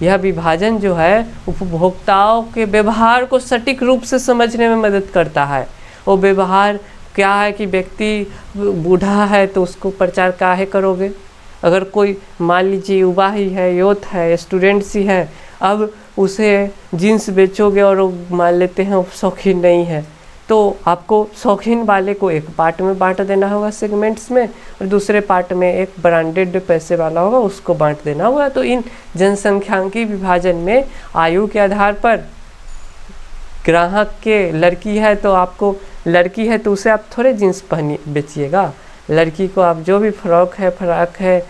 यह विभाजन जो है उपभोक्ताओं के व्यवहार को सटीक रूप से समझने में मदद करता है। वो व्यवहार क्या है कि व्यक्ति बूढ़ा है तो उसको प्रचार काहे करोगे, अगर कोई मान लीजिए युवा ही है, यूथ है, स्टूडेंट्स ही है, अब उसे जीन्स बेचोगे और मान लेते हैं शौकीन नहीं है, तो आपको शौकीन वाले को एक पार्ट में बांट देना होगा सेगमेंट्स में, और दूसरे पार्ट में एक ब्रांडेड पैसे वाला होगा उसको बांट देना होगा। तो इन जनसंख्यांकी विभाजन में आयु के आधार पर ग्राहक के लड़की है तो आपको, लड़की है तो उसे आप थोड़े जीन्स पहनी बेचिएगा, लड़की को आप जो भी फ्रॉक है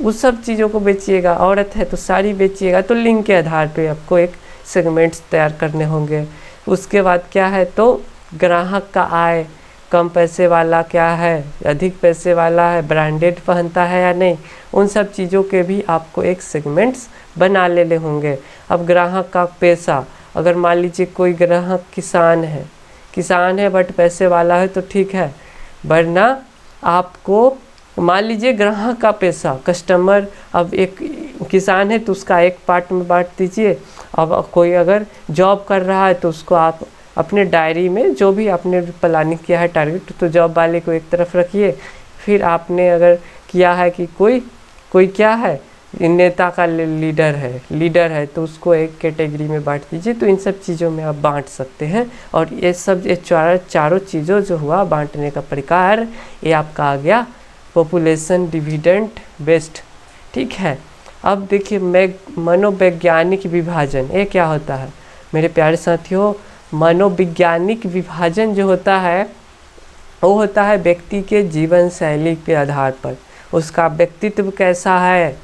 उस सब चीज़ों को बेचिएगा, औरत है तो साड़ी बेचिएगा। तो लिंग के आधार पे आपको एक सेगमेंट्स तैयार करने होंगे। उसके बाद क्या है, तो ग्राहक का आय, कम पैसे वाला क्या है, अधिक पैसे वाला है, ब्रांडेड पहनता है या नहीं, उन सब चीज़ों के भी आपको एक सेगमेंट्स बना लेने होंगे। अब ग्राहक का पैसा, अगर मान लीजिए कोई ग्राहक किसान है बट पैसे वाला है तो ठीक है, वरना आपको मान लीजिए ग्राहक का पैसा, कस्टमर, अब एक किसान है तो उसका एक पार्ट में बांट दीजिए। अब कोई अगर जॉब कर रहा है तो उसको आप अपने डायरी में जो भी आपने प्लानिंग किया है टारगेट, तो जॉब वाले को एक तरफ रखिए। फिर आपने अगर किया है कि कोई क्या है, नेता का लीडर है तो उसको एक कैटेगरी में बांट दीजिए। तो इन सब चीज़ों में आप बांट सकते हैं। और ये चारों चीज़ों जो हुआ बांटने का प्रकार, ये आपका आ गया पॉपुलेशन डिविडेंड बेस्ड। ठीक है, अब देखिए मनोवैज्ञानिक विभाजन, ये क्या होता है मेरे प्यारे साथियों? मनोवैज्ञानिक विभाजन जो होता है वो होता है व्यक्ति के जीवन शैली के आधार पर, उसका व्यक्तित्व कैसा है,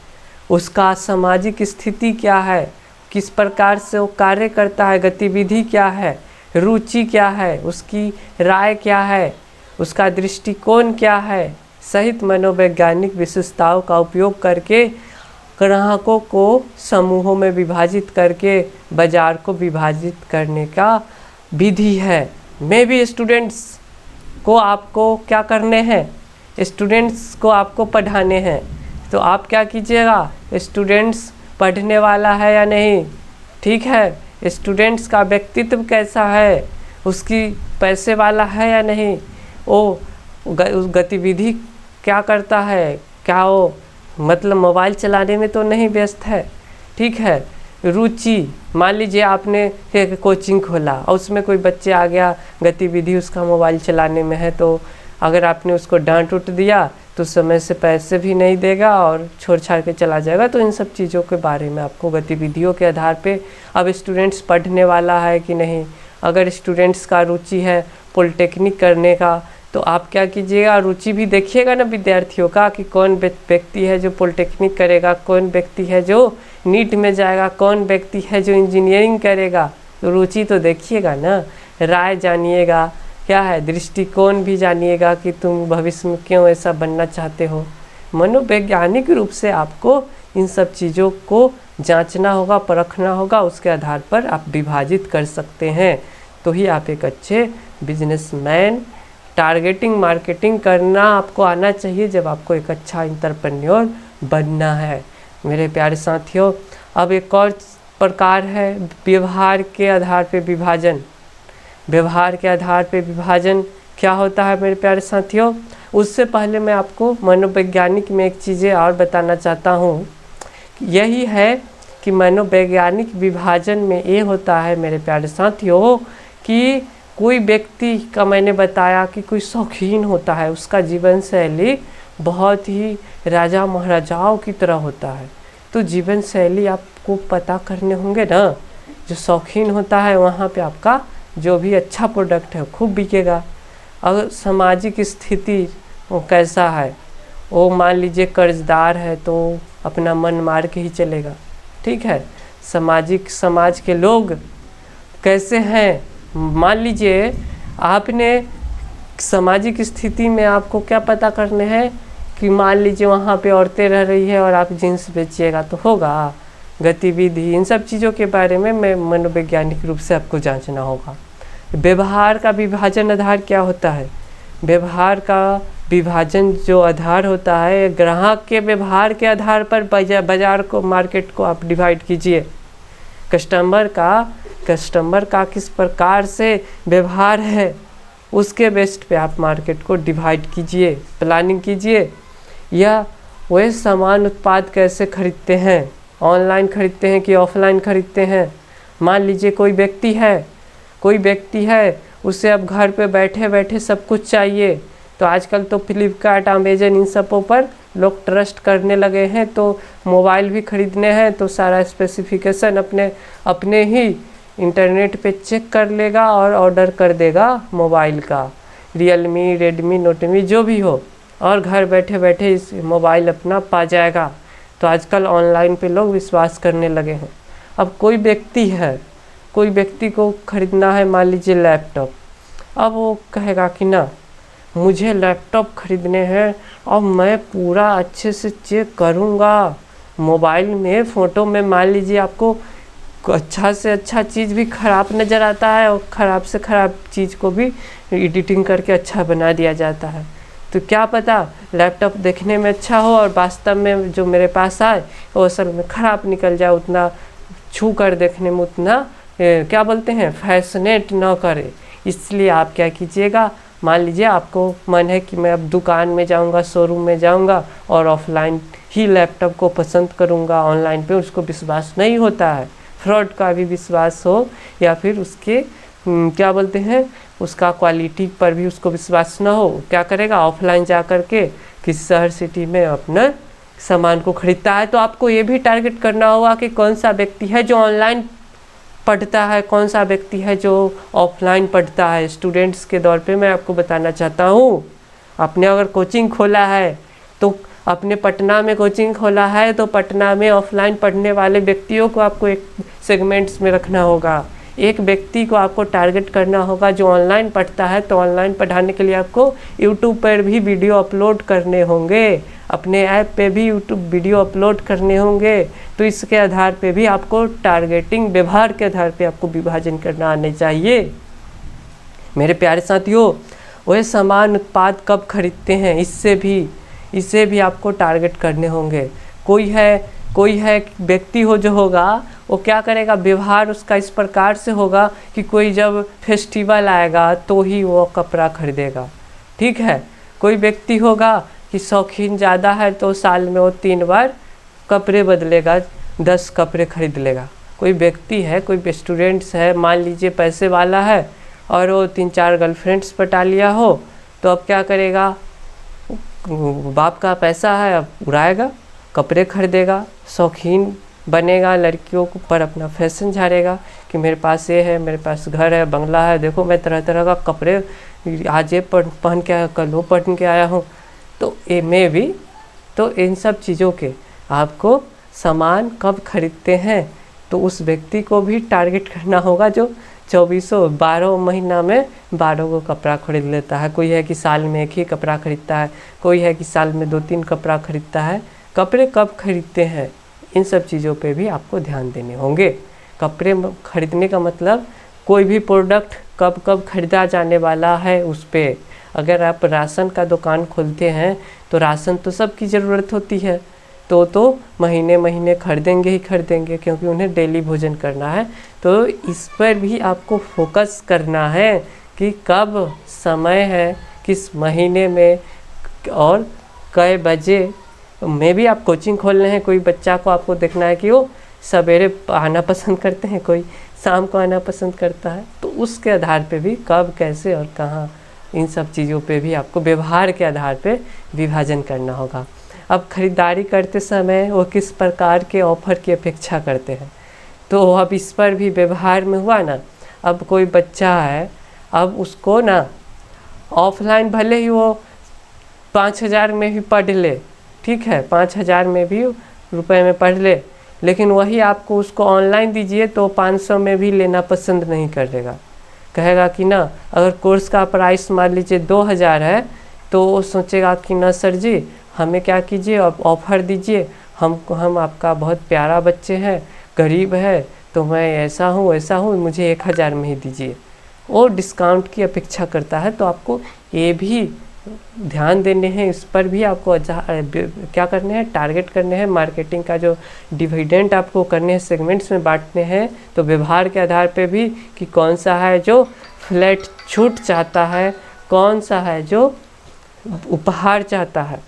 उसका सामाजिक स्थिति क्या है, किस प्रकार से वो कार्य करता है, गतिविधि क्या है, रुचि क्या है, उसकी राय क्या है, उसका दृष्टिकोण क्या है, सहित मनोवैज्ञानिक विशेषताओं का उपयोग करके ग्राहकों को समूहों में विभाजित करके बाजार को विभाजित करने का विधि है। मे भी स्टूडेंट्स को आपको क्या करने हैं, स्टूडेंट्स को आपको पढ़ाने हैं, तो आप क्या कीजिएगा, स्टूडेंट्स पढ़ने वाला है या नहीं, ठीक है, स्टूडेंट्स का व्यक्तित्व कैसा है, उसकी पैसे वाला है या नहीं, वो गतिविधि क्या करता है, क्या वो मतलब मोबाइल चलाने में तो नहीं व्यस्त है, ठीक है, रुचि, मान लीजिए आपने एक कोचिंग खोला और उसमें कोई बच्चे आ गया, गतिविधि उसका मोबाइल चलाने में है, तो अगर आपने उसको डांट उठ दिया तो समय से पैसे भी नहीं देगा और छोड़ छाड़ के चला जाएगा। तो इन सब चीज़ों के बारे में आपको गतिविधियों के आधार पे, अब स्टूडेंट्स पढ़ने वाला है कि नहीं, अगर स्टूडेंट्स का रुचि है पॉलिटेक्निक करने का, तो आप क्या कीजिएगा, रुचि भी देखिएगा ना विद्यार्थियों का कि कौन व्यक्ति है जो पॉलिटेक्निक करेगा, कौन व्यक्ति है जो नीट में जाएगा, कौन व्यक्ति है जो इंजीनियरिंग करेगा, तो रुचि तो देखिएगा ना, राय जानिएगा, क्या है दृष्टिकोण भी जानिएगा कि तुम भविष्य में क्यों ऐसा बनना चाहते हो। मनोवैज्ञानिक रूप से आपको इन सब चीज़ों को जांचना होगा, परखना होगा, उसके आधार पर आप विभाजित कर सकते हैं, तो ही आप एक अच्छे बिजनेसमैन, टारगेटिंग मार्केटिंग करना आपको आना चाहिए जब आपको एक अच्छा एंटरप्रेन्योर बनना है। मेरे प्यारे साथियों, अब एक और प्रकार है व्यवहार के आधार पे विभाजन। व्यवहार के आधार पे विभाजन क्या होता है मेरे प्यारे साथियों? उससे पहले मैं आपको मनोवैज्ञानिक में एक चीज़ें और बताना चाहता हूँ। यही है कि मनोवैज्ञानिक विभाजन में ये होता है मेरे प्यारे साथियों कि कोई व्यक्ति का, मैंने बताया कि कोई शौकीन होता है, उसका जीवन शैली बहुत ही राजा महाराजाओं की तरह होता है। तो जीवन शैली आपको पता करने होंगे ना। जो शौकीन होता है वहाँ पे आपका जो भी अच्छा प्रोडक्ट है खूब बिकेगा। अगर सामाजिक स्थिति वो कैसा है, वो मान लीजिए कर्जदार है तो अपना मन मार के ही चलेगा, ठीक है। समाज के लोग कैसे हैं, मान लीजिए आपने सामाजिक स्थिति में आपको क्या पता करने हैं कि मान लीजिए वहाँ पे औरतें रह रही है और आप जींस बेचिएगा तो होगा, गतिविधि, इन सब चीज़ों के बारे में मैं मनोवैज्ञानिक रूप से आपको जांचना होगा। व्यवहार का विभाजन आधार क्या होता है? व्यवहार का विभाजन जो आधार होता है, ग्राहक के व्यवहार के आधार पर बाजार को, मार्केट को आप डिवाइड कीजिए। कस्टमर का किस प्रकार से व्यवहार है उसके बेस्ट पे आप मार्केट को डिवाइड कीजिए, प्लानिंग कीजिए। या वह सामान उत्पाद कैसे खरीदते हैं, ऑनलाइन खरीदते हैं कि ऑफलाइन खरीदते हैं। मान लीजिए कोई व्यक्ति है उसे अब घर पे बैठे बैठे सब कुछ चाहिए, तो आजकल तो फ्लिपकार्ट, अमेजन, इन सबों पर लोग ट्रस्ट करने लगे हैं। तो मोबाइल भी खरीदने हैं तो सारा स्पेसिफिकेशन अपने ही इंटरनेट पे चेक कर लेगा और ऑर्डर कर देगा मोबाइल का, रियलमी, रेडमी, नोटमी जो भी हो, और घर बैठे बैठे इस मोबाइल अपना पा जाएगा। तो आजकल ऑनलाइन पे लोग विश्वास करने लगे हैं। अब कोई व्यक्ति को खरीदना है मान लीजिए लैपटॉप, अब वो कहेगा कि ना मुझे लैपटॉप खरीदने हैं और मैं पूरा अच्छे से चेक करूँगा। मोबाइल में फ़ोटो में मान लीजिए आपको अच्छा से अच्छा चीज़ भी ख़राब नज़र आता है और ख़राब से ख़राब चीज़ को भी एडिटिंग करके अच्छा बना दिया जाता है। तो क्या पता लैपटॉप देखने में अच्छा हो और वास्तव में जो मेरे पास आए वो असल में ख़राब निकल जाए, उतना छू कर देखने में उतना क्या बोलते हैं फैसिनेट ना करे। इसलिए आप क्या कीजिएगा, मान लीजिए आपको मन है कि मैं अब दुकान में जाऊंगा, शोरूम में जाऊंगा और ऑफलाइन ही लैपटॉप को पसंद करूंगा, ऑनलाइन पे उसको विश्वास नहीं होता है, फ्रॉड का भी विश्वास हो या फिर उसके क्या बोलते हैं उसका क्वालिटी पर भी उसको विश्वास ना हो, क्या करेगा ऑफलाइन जा कर के किसी शहर सिटी में अपना सामान को खरीदता है। तो आपको ये भी टारगेट करना होगा कि कौन सा व्यक्ति है जो ऑनलाइन पढ़ता है, कौन सा व्यक्ति है जो ऑफलाइन पढ़ता है। स्टूडेंट्स के दौर पे मैं आपको बताना चाहता हूँ, आपने अगर कोचिंग खोला है तो अपने पटना में कोचिंग खोला है तो पटना में ऑफलाइन पढ़ने वाले व्यक्तियों को आपको एक सेगमेंट्स में रखना होगा। एक व्यक्ति को आपको टारगेट करना होगा जो ऑनलाइन पढ़ता है, तो ऑनलाइन पढ़ाने के लिए आपको यूट्यूब पर भी वीडियो अपलोड करने होंगे, अपने ऐप पे भी यूट्यूब वीडियो अपलोड करने होंगे। तो इसके आधार पे भी आपको टारगेटिंग व्यवहार के आधार पे आपको विभाजन करना आने चाहिए। मेरे प्यारे साथियों, वह सामान उत्पाद कब खरीदते हैं इससे भी आपको टारगेट करने होंगे। कोई है व्यक्ति हो जो होगा वो क्या करेगा, व्यवहार उसका इस प्रकार से होगा कि कोई जब फेस्टिवल आएगा तो ही वो कपड़ा खरीदेगा, ठीक है। कोई व्यक्ति होगा कि शौकीन ज़्यादा है तो साल में वो 3 बार कपड़े बदलेगा, 10 कपड़े खरीद लेगा। कोई व्यक्ति है, कोई स्टूडेंट्स है, मान लीजिए पैसे वाला है और वो 3-4 गर्लफ्रेंड्स पटा लिया हो, तो अब क्या करेगा, बाप का पैसा है अब उड़ाएगा, कपड़े खरीदेगा, शौकीन बनेगा, लड़कियों को पर अपना फैशन झाड़ेगा कि मेरे पास ये है, मेरे पास घर है, बंगला है, देखो मैं तरह तरह का कपड़े आज ये पहन के आया, कल वो पहन के आया हूँ। तो ये में भी तो इन सब चीज़ों के आपको सामान कब खरीदते हैं तो उस व्यक्ति को भी टारगेट करना होगा जो 12 महीना में 12 को कपड़ा खरीद लेता है। कोई है कि साल में 1 ही कपड़ा खरीदता है, कोई है कि साल में 2-3 कपड़ा खरीदता है। कपड़े कब खरीदते हैं इन सब चीज़ों पे भी आपको ध्यान देने होंगे। कपड़े खरीदने का मतलब कोई भी प्रोडक्ट कब कब खरीदा जाने वाला है उस पर। अगर आप राशन का दुकान खोलते हैं तो राशन तो सबकी ज़रूरत होती है, तो महीने महीने खरीदेंगे ही खरीदेंगे क्योंकि उन्हें डेली भोजन करना है। तो इस पर भी आपको फोकस करना है कि कब समय है, किस महीने में और कई बजे में भी आप कोचिंग खोल रहे हैं। कोई बच्चा को आपको देखना है कि वो सवेरे आना पसंद करते हैं, कोई शाम को आना पसंद करता है, तो उसके आधार पे भी कब कैसे और कहाँ इन सब चीज़ों पे भी आपको व्यवहार के आधार पे विभाजन करना होगा। अब खरीदारी करते समय वो किस प्रकार के ऑफ़र की अपेक्षा करते हैं, तो अब इस पर भी व्यवहार में हुआ ना। अब कोई बच्चा है, अब उसको ना ऑफलाइन भले ही वो 5,000 में भी पढ़ ले, ठीक है, 5,000 में भी रुपए में पढ़ ले, लेकिन वही आपको उसको ऑनलाइन दीजिए तो 500 में भी लेना पसंद नहीं करेगा। कहेगा कि ना अगर कोर्स का प्राइस मान लीजिए 2,000 है तो वो सोचेगा कि ना सर जी हमें क्या कीजिए, आप ऑफ़र दीजिए, हम आपका बहुत प्यारा बच्चे हैं, गरीब है, तो मैं ऐसा हूँ, मुझे 1,000 में ही दीजिए। वो डिस्काउंट की अपेक्षा करता है। तो आपको ये भी ध्यान देने हैं, इस पर भी आपको क्या करने हैं, टारगेट करने हैं। मार्केटिंग का जो डिविडेंड आपको करने हैं, सेगमेंट्स में बांटने हैं। तो व्यवहार के आधार पे भी कि कौन सा है जो फ्लैट छूट चाहता है, कौन सा है जो उपहार चाहता है।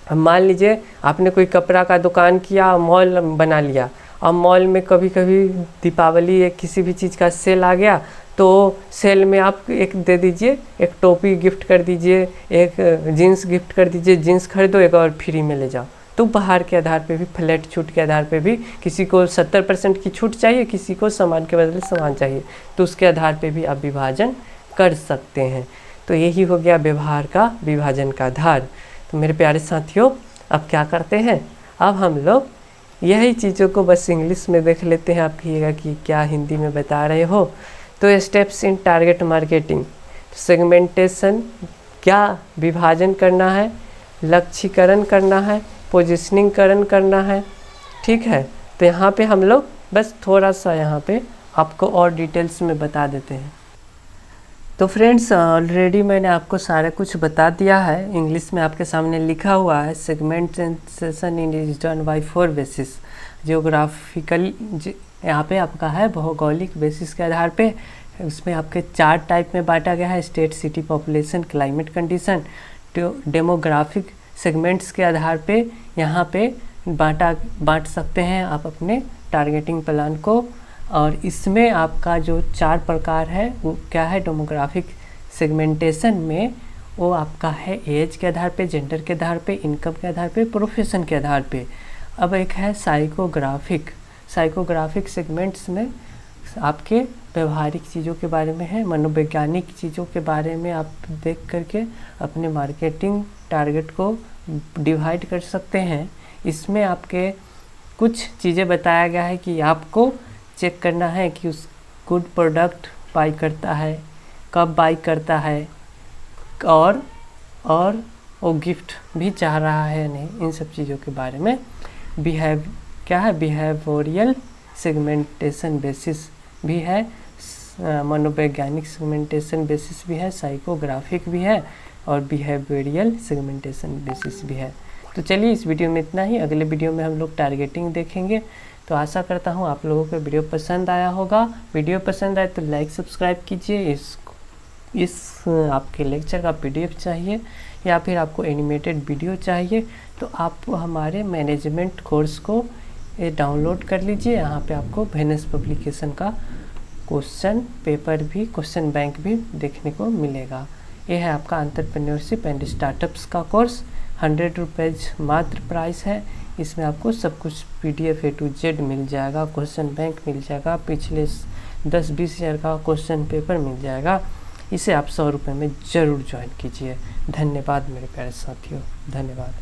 अब मान लीजिए आपने कोई कपड़ा का दुकान किया, मॉल बना लिया, अब मॉल में कभी कभी दीपावली या किसी भी चीज़ का सेल आ गया तो सेल में आप एक दे दीजिए, एक टोपी गिफ्ट कर दीजिए, एक जीन्स गिफ्ट कर दीजिए, जीन्स खरीदो एक और फ्री में ले जाओ। तो उपहार के आधार पे भी, फ्लैट छूट के आधार पे भी, किसी को 70% की छूट चाहिए, किसी को सामान के बदले सामान चाहिए, तो उसके आधार पे भी आप विभाजन कर सकते हैं। तो यही हो गया व्यवहार का विभाजन का आधार। तो मेरे प्यारे साथियों, अब क्या करते हैं, अब हम लोग यही चीज़ों को बस इंग्लिश में देख लेते हैं। आप कहिएगा कि क्या हिंदी में बता रहे हो। तो steps in target marketing. Segmentation क्या विभाजन करना है, लक्ष्यीकरण करना है, पोजिशनिंगकरण करना है। ठीक है, तो यहाँ पे हम लोग बस थोड़ा सा यहाँ पे आपको और डिटेल्स में बता देते हैं। तो फ्रेंड्स, ऑलरेडी मैंने आपको सारा कुछ बता दिया है। इंग्लिश में आपके सामने लिखा हुआ है segmentation is done by 4 basis. Geographical यहाँ पे आपका है भौगोलिक बेसिस के आधार पे। उसमें आपके 4 टाइप में बांटा गया है, state, city, population, climate condition. Demographic segments के आधार पे यहाँ पे बांट सकते हैं आप अपने टारगेटिंग प्लान को। और इसमें आपका जो 4 प्रकार है वो क्या है डेमोग्राफिक सेगमेंटेशन में, वो आपका है एज के आधार पे, जेंडर के आधार पे, इनकम के आधार पे, प्रोफेशन के आधार पे। अब एक है साइकोग्राफिक सेगमेंट्स में आपके व्यवहारिक चीज़ों के बारे में है, मनोवैज्ञानिक चीज़ों के बारे में आप देख करके अपने मार्केटिंग टारगेट को डिवाइड कर सकते हैं। इसमें आपके कुछ चीज़ें बताया गया है कि आपको चेक करना है कि उस गुड प्रोडक्ट बाई करता है, कब बाई करता है, और वो गिफ्ट भी चाह रहा है या नहीं, इन सब चीज़ों के बारे में। बिहेवियरल सेगमेंटेशन बेसिस भी है, मनोवैज्ञानिक सेगमेंटेशन बेसिस भी है, साइकोग्राफिक भी है और बिहेवियरल सेगमेंटेशन बेसिस भी है। तो चलिए इस वीडियो में इतना ही। अगले वीडियो में हम लोग टारगेटिंग देखेंगे। तो आशा करता हूँ आप लोगों को वीडियो पसंद आया होगा। वीडियो पसंद आए तो लाइक सब्सक्राइब कीजिए। इस आपके लेक्चर का PDF चाहिए या फिर आपको एनिमेटेड वीडियो चाहिए तो आप हमारे मैनेजमेंट कोर्स को डाउनलोड कर लीजिए। यहाँ पे आपको वेनस पब्लिकेशन का क्वेश्चन पेपर भी, क्वेश्चन बैंक भी देखने को मिलेगा। ये है आपका एंटरप्रेन्योरशिप एंड स्टार्टअप्स का कोर्स। 100 रुपीज़ मात्र प्राइस है। इसमें आपको सब कुछ PDF A to Z मिल जाएगा, क्वेश्चन बैंक मिल जाएगा, पिछले 10-20 हज़ार का क्वेश्चन पेपर मिल जाएगा। इसे आप 100 रुपये में ज़रूर ज्वाइन कीजिए। धन्यवाद मेरे प्यारे साथियों, धन्यवाद।